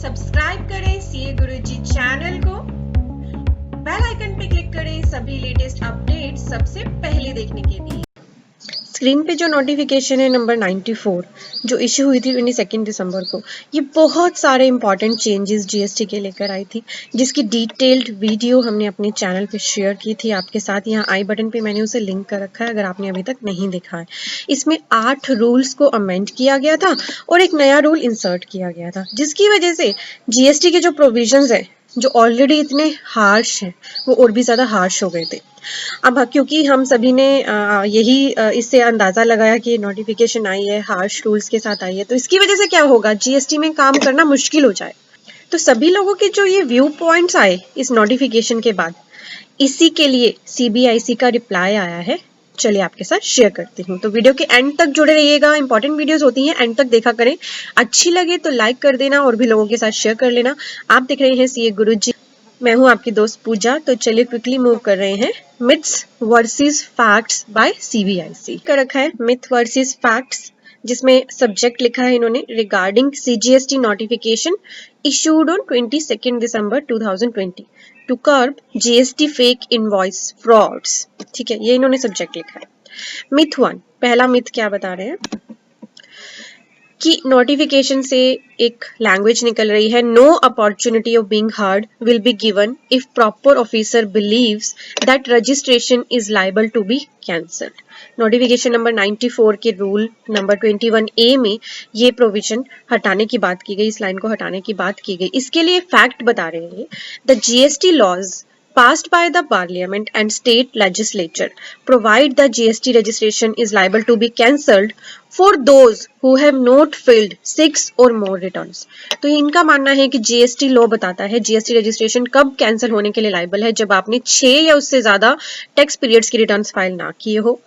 Subscribe करें CA गुरुजी channel को, bell icon पे क्लिक करें सभी लेटेस्ट अपडेट सबसे पहले देखने के लिए। स्क्रीन पे जो नोटिफिकेशन है नंबर 94 जो इश्यू हुई थी 22 दिसंबर को, ये बहुत सारे इंपॉर्टेंट चेंजेस जीएसटी के लेकर आई थी, जिसकी डिटेल्ड वीडियो हमने अपने चैनल पे शेयर की थी आपके साथ। यहाँ आई बटन पे मैंने उसे लिंक कर रखा है अगर आपने अभी तक नहीं देखा है। इसमें 8 रूल्स को अमेंड किया गया था और एक नया रूल इंसर्ट किया गया था, जिसकी वजह से जीएसटी के जो प्रोविजंस है जो ऑलरेडी इतने हार्श हैं वो और भी ज़्यादा हार्श हो गए थे। अब क्योंकि हम सभी ने यही इससे अंदाज़ा लगाया कि नोटिफिकेशन आई है, हार्श रूल्स के साथ आई है, तो इसकी वजह से क्या होगा, जीएसटी में काम करना मुश्किल हो जाए। तो सभी लोगों के जो ये व्यू पॉइंट्स आए इस नोटिफिकेशन के बाद, इसी के लिए सीबीआईसी का रिप्लाई आया है। चलिए आपके साथ शेयर करती हूँ, तो वीडियो के एंड तक जुड़े रहिएगा। इंपॉर्टेंट वीडियोस होती हैं, एंड तक देखा करें। अच्छी लगे तो लाइक कर देना और भी लोगों के साथ शेयर कर लेना। आप देख रहे हैं सीए गुरुजी, मैं हूं आपकी दोस्त पूजा। तो चलिए क्विकली मूव कर रहे हैं myths versus facts by CBIC कर रखा है। मिथ वर्सेस फैक्ट्स, जिसमें सब्जेक्ट लिखा है इन्होंने regarding CGST notification issued on 22 December 2020 to curb GST fake invoice frauds. ठीक है, ये इन्होंने सब्जेक्ट लिखा है। मिथ 1, पहला मिथ क्या बता रहे हैं कि नोटिफिकेशन से एक लैंग्वेज निकल रही है, no opportunity of being heard will be given if proper officer believes that registration is liable to be cancelled. Notification number 94 के रूल नंबर 21A में ये प्रोविजन हटाने की बात की गई, इस लाइन को हटाने की बात की गई। इसके लिए फैक्ट बता रहे हैं, the GST laws passed by the parliament and state legislature provide the GST registration is liable to be cancelled for those who have not filled 6 or more returns। तो इनका मानना है कि जीएसटी लॉ बताता है जीएसटी रजिस्ट्रेशन कब cancel होने के लिए लाइबल है, जब आपने 6 या उससे ज्यादा टैक्स पीरियड्स की रिटर्न्स फाइल ना किए हो।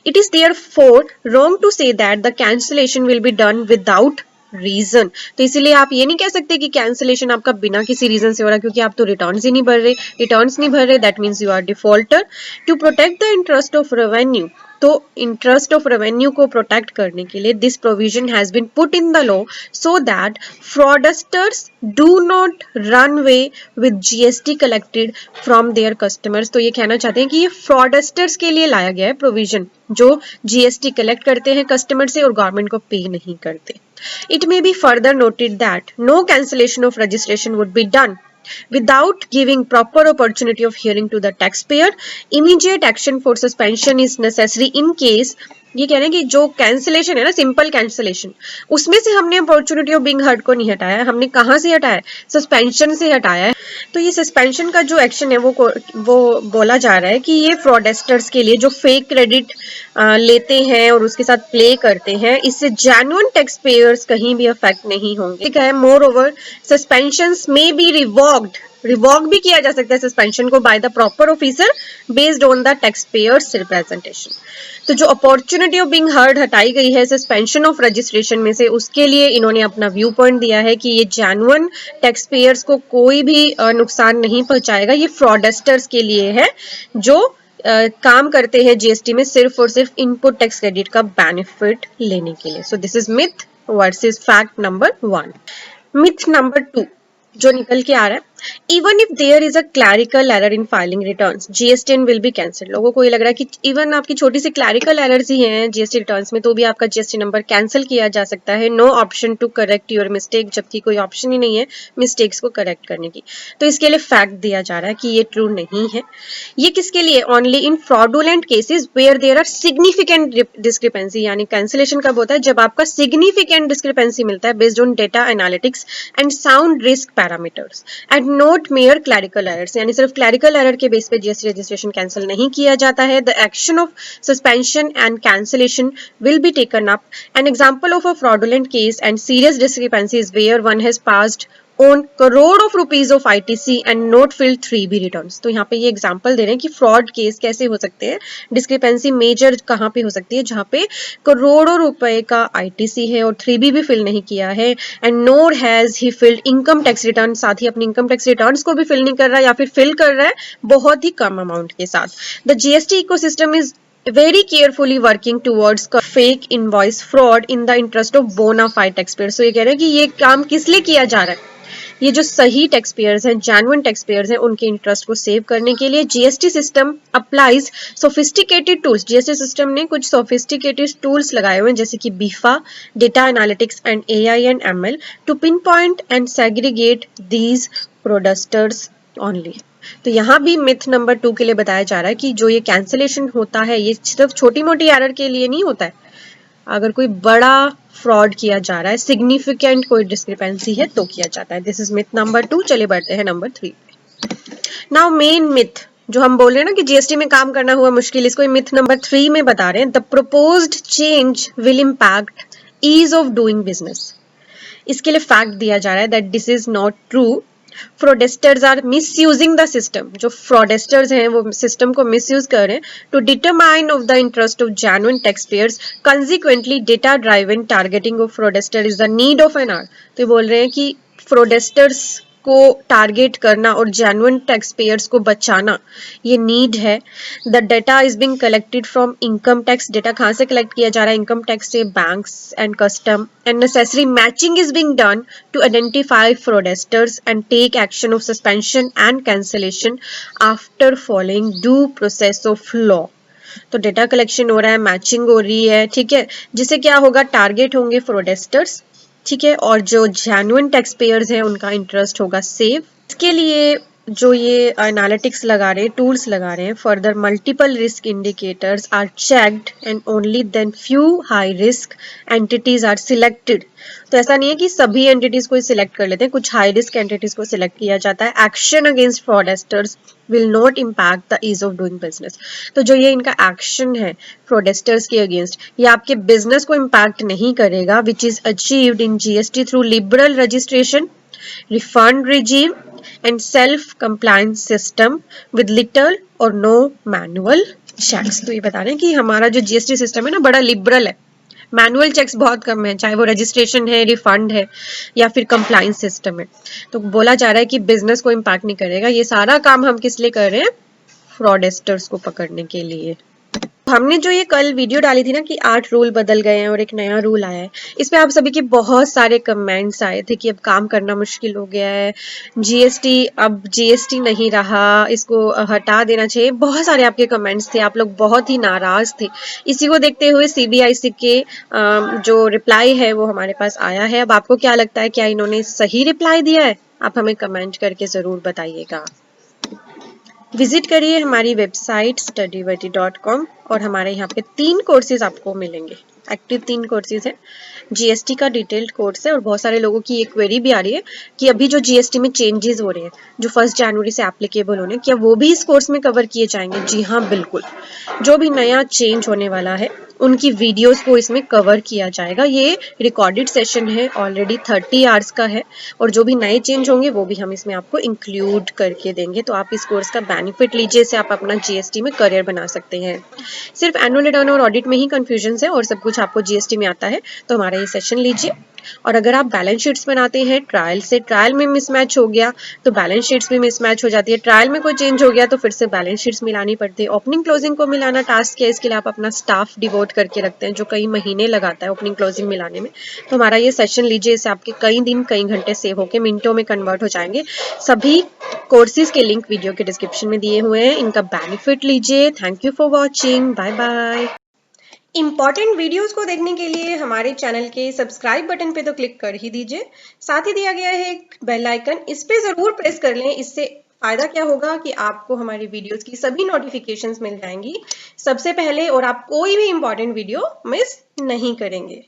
It is therefore wrong to say that the cancellation will be done without reason. तो इसीलिए आप ये नहीं कह सकते कि कैंसिलेशन आपका बिना किसी रीजन से हो रहा है, क्योंकि आप तो रिटर्न्स ही नहीं भर रहे, that means you are defaulter. To protect the interest of revenue, तो इंटरेस्ट ऑफ रेवेन्यू को प्रोटेक्ट करने के लिए this provision has been put in the law so that fraudsters do not run way with GST collected from their customers. तो ये कहना चाहते हैं कि ये फ्रॉडस्टर्स के लिए लाया गया है प्रोविजन, जो जीएसटी कलेक्ट करते हैं कस्टमर से और गवर्नमेंट को पे नहीं करते। It may be further noted that no cancellation of registration would be done without giving proper opportunity of hearing to the taxpayer. Immediate action for suspension is necessary in case, ये कह रहे हैं कि जो कैंसिलेशन है ना, simple cancellation, उसमें से हमने अपॉर्चुनिटी ऑफ बीइंग हर्ड को नहीं हटाया है। हमने कहाँ से हटाया है, सस्पेंशन से हटाया है। तो ये सस्पेंशन का जो एक्शन है वो बोला जा रहा है कि ये फ्रॉडस्टर्स के लिए जो फेक क्रेडिट लेते हैं और उसके साथ प्ले करते हैं, इससे जेन्युइन टैक्स पेयर्स कहीं भी अफेक्ट नहीं होंगे। ठीक है, मोर ओवर सस्पेंशंस में बी रिवॉक भी किया जा सकता है सस्पेंशन को by the proper officer based on the tax payers representation. तो जो अपॉर्चुनिटी ऑफ बीइंग हर्ड हटाई गई है सस्पेंशन ऑफ रजिस्ट्रेशन में से, उसके लिए इन्होंने अपना व्यू पॉइंट दिया है कि ये जेन्युइन टैक्स पेयर्स को कोई भी नुकसान नहीं पहुंचाएगा। ये फ्रॉडस्टर्स के लिए है जो काम करते हैं जीएसटी में सिर्फ और सिर्फ इनपुट टैक्स क्रेडिट का बेनिफिट लेने के लिए। So this is myth versus fact number 1। Myth number 2 जो निकल के आ रहा है, even if there is a clerical error in filing returns GSTN will be cancelled. लोगों को ये लग रहा है कि इवन आपकी छोटी सी क्लैरिकल एरर्स ही हैं जीएसटी रिटर्न्स में तो भी आपका जीएसटी नंबर कैंसिल किया जा सकता है। No option to correct your mistake, जबकि कोई ऑप्शन ही नहीं है मिस्टेक्स को करेक्ट करने की। तो इसके लिए फैक्ट दिया जा रहा है कि ये ट्रू नहीं है। ये किसके लिए, only in fraudulent cases where there are significant discrepancy, यानी कैंसिलेशन कब होता है, जब आपका सिग्निफिकेंट डिस्क्रिपेंसी मिलता है based on data analytics and sound risk parameters and not mere clerical errors, यानी सिर्फ क्लैरिकल एरर के बेस पे जीएसटी रजिस्ट्रेशन कैंसिल नहीं किया जाता है। The action of suspension and cancellation will be taken up. An example of a fraudulent case and serious discrepancy is where one has passed on crore of rupees of ITC and not filed 3B returns. तो यहाँ पे ये example दे रहे हैं कि fraud case कैसे हो सकते हैं, डिस्क्रिपेंसी मेजर कहाँ पे हो सकती है, जहाँ पे करोड़ों रुपए का आईटीसी है और 3B भी फिल नहीं किया है, and NOR has he field income tax return, साथ ही अपनी इनकम टैक्स रिटर्न्स को भी फिल नहीं कर रहा है या फिर फिल कर रहा है बहुत ही कम अमाउंट के साथ। The GST ecosystem is very carefully working towards fake invoice fraud in the interest of bona fide taxpayers। So ये कह रहे हैं कि ये काम किस लिए किया जा रहा है, ये जो सही टैक्स पेयर्स हैं, जेन्युइन टैक्स पेयर्स हैं, उनके इंटरेस्ट को सेव करने के लिए GST system applies sophisticated tools. GST system ने कुछ सोफिस्टिकेटेड टूल्स लगाए हुए हैं जैसे कि BIFA, data analytics and AI and ML to pinpoint and segregate these fraudsters only. तो यहाँ भी मिथ नंबर 2 के लिए बताया जा रहा है कि जो ये कैंसिलेशन होता है ये सिर्फ छोटी मोटी एरर के लिए नहीं होता है, अगर कोई बड़ा फ्रॉड किया जा रहा है, सिग्निफिकेंट कोई डिस्क्रिपेंसी है तो किया जाता है। This is myth number 2। चलिए बढ़ते हैं नंबर 3। नाउ मेन मिथ जो हम बोल रहे हैं ना कि जीएसटी में काम करना हुआ मुश्किल, इसको मिथ नंबर 3 में बता रहे हैं। The proposed change will impact ease of doing business. इसके लिए फैक्ट दिया जा रहा है that this is not true. Fraudsters are misusing the system. जो फ्रॉडस्टर्स हैं वो सिस्टम को मिसयूज कर रहे हैं to determine of the interest of genuine tax payers. Consequently data driven targeting of fraudster is the need of an hour. तो बोल रहे हैं कि फ्रॉडस्टर्स को टारगेट करना और जेन्युइन टैक्स पेयर्स को बचाना ये नीड है। The data is being collected from income tax. Data कहाँ से कलेक्ट किया जा रहा है? इनकम टैक्स से, banks and custom. And necessary matching is being done to identify fraudsters and take action of suspension and cancellation after following due process of law. तो data collection हो रहा है, मैचिंग हो रही है, ठीक है, जिससे क्या होगा? टारगेट होंगे फ्रॉडस्टर्स, ठीक है, और जो जेन्युइन टैक्स पेयर्स हैं उनका इंटरेस्ट होगा सेव। इसके लिए जो ये एनालिटिक्स लगा रहे हैं, टूल्स लगा रहे हैं, further multiple risk indicators are checked and only then few high risk entities are selected. तो ऐसा नहीं है कि सभी एंटिटीज को सिलेक्ट कर लेते हैं, कुछ हाई रिस्क एंटिटीज को सिलेक्ट किया जाता है। Action against fraudsters will not impact the ease of doing business. तो जो ये इनका एक्शन है फ्रॉडस्टर्स के अगेंस्ट, ये आपके बिजनेस को इम्पैक्ट नहीं करेगा, which is achieved in GST through liberal registration, refund regime and self-compliance system with little or no manual checks। तो ये बता रहे हैं कि हमारा जो जीएसटी सिस्टम है ना बड़ा लिबरल है, मैनुअल चेक्स बहुत कम है, चाहे वो रजिस्ट्रेशन है, रिफंड है या फिर कंप्लायंस सिस्टम है। तो बोला जा रहा है कि बिजनेस को इम्पैक्ट नहीं करेगा। ये सारा काम हम किस लिए कर रहे हैं? फ्रॉडस्टर्स को पकड़ने के लिए। हमने जो ये कल वीडियो डाली थी ना कि 8 रूल बदल गए हैं और एक नया रूल आया है, इस पे आप सभी के बहुत सारे कमेंट्स आए थे कि अब काम करना मुश्किल हो गया है, जीएसटी अब जीएसटी नहीं रहा, इसको हटा देना चाहिए। बहुत सारे आपके कमेंट्स थे, आप लोग बहुत ही नाराज थे। इसी को देखते हुए सीबीआईसी के जो रिप्लाई है वो हमारे पास आया है। अब आपको क्या लगता है, क्या इन्होंने सही रिप्लाई दिया है? आप हमें कमेंट करके जरूर बताइएगा। विजिट करिए हमारी वेबसाइट studyvati.com और हमारे यहाँ पे 3 कोर्सेज आपको मिलेंगे। एक्टिव 3 कोर्सेज हैं। जीएसटी का डिटेल्ड कोर्स है और बहुत सारे लोगों की ये क्वेरी भी आ रही है कि अभी जो जीएसटी में चेंजेस हो रहे हैं जो 1 जनवरी से एप्लीकेबल होने, क्या वो भी इस कोर्स में कवर किए जाएंगे? जी हाँ, बिल्कुल। जो भी नया चेंज होने वाला है उनकी वीडियोस को इसमें कवर किया जाएगा। ये रिकॉर्डेड सेशन है, ऑलरेडी 30 आवर्स का है और जो भी नए चेंज होंगे वो भी हम इसमें आपको इंक्लूड करके देंगे। तो आप इस कोर्स का बेनिफिट लीजिए, इससे आप अपना जीएसटी में करियर बना सकते हैं। सिर्फ एनुअल रिटर्न और ऑडिट में ही कंफ्यूजन है और सब कुछ आपको जीएसटी में आता है, तो हमारा ये सेशन लीजिए। और अगर आप बैलेंस शीट्स बनाते हैं ट्रायल से, ट्रायल में मिसमैच हो गया तो बैलेंस शीट्स में मिसमैच हो जाती है, ट्रायल में कोई चेंज हो गया तो फिर से बैलेंस शीट्स मिलानी पड़ती है। ओपनिंग क्लोजिंग को मिलाना टास्क है, इसके लिए आप अपना स्टाफ डिवोट करके रखते हैं जो कई महीने लगाता है ओपनिंग क्लोजिंग मिलाने में। तो हमारा ये सेशन लीजिए, इससे आपके कई दिन कई घंटे सेव होकर मिनटों में कन्वर्ट हो जाएंगे। सभी कोर्सेज के लिंक वीडियो के डिस्क्रिप्शन में दिए हुए हैं, इनका बेनिफिट लीजिए। Thank you for watching, bye bye. Important videos को देखने के लिए हमारे चैनल के सब्सक्राइब बटन पे तो क्लिक कर ही दीजिए, साथ ही दिया गया है एक बेल आइकन, इस पे जरूर प्रेस कर लें। इससे फायदा क्या होगा कि आपको हमारी वीडियोस की सभी नोटिफिकेशंस मिल जाएंगी सबसे पहले और आप कोई भी इंपॉर्टेंट वीडियो मिस नहीं करेंगे।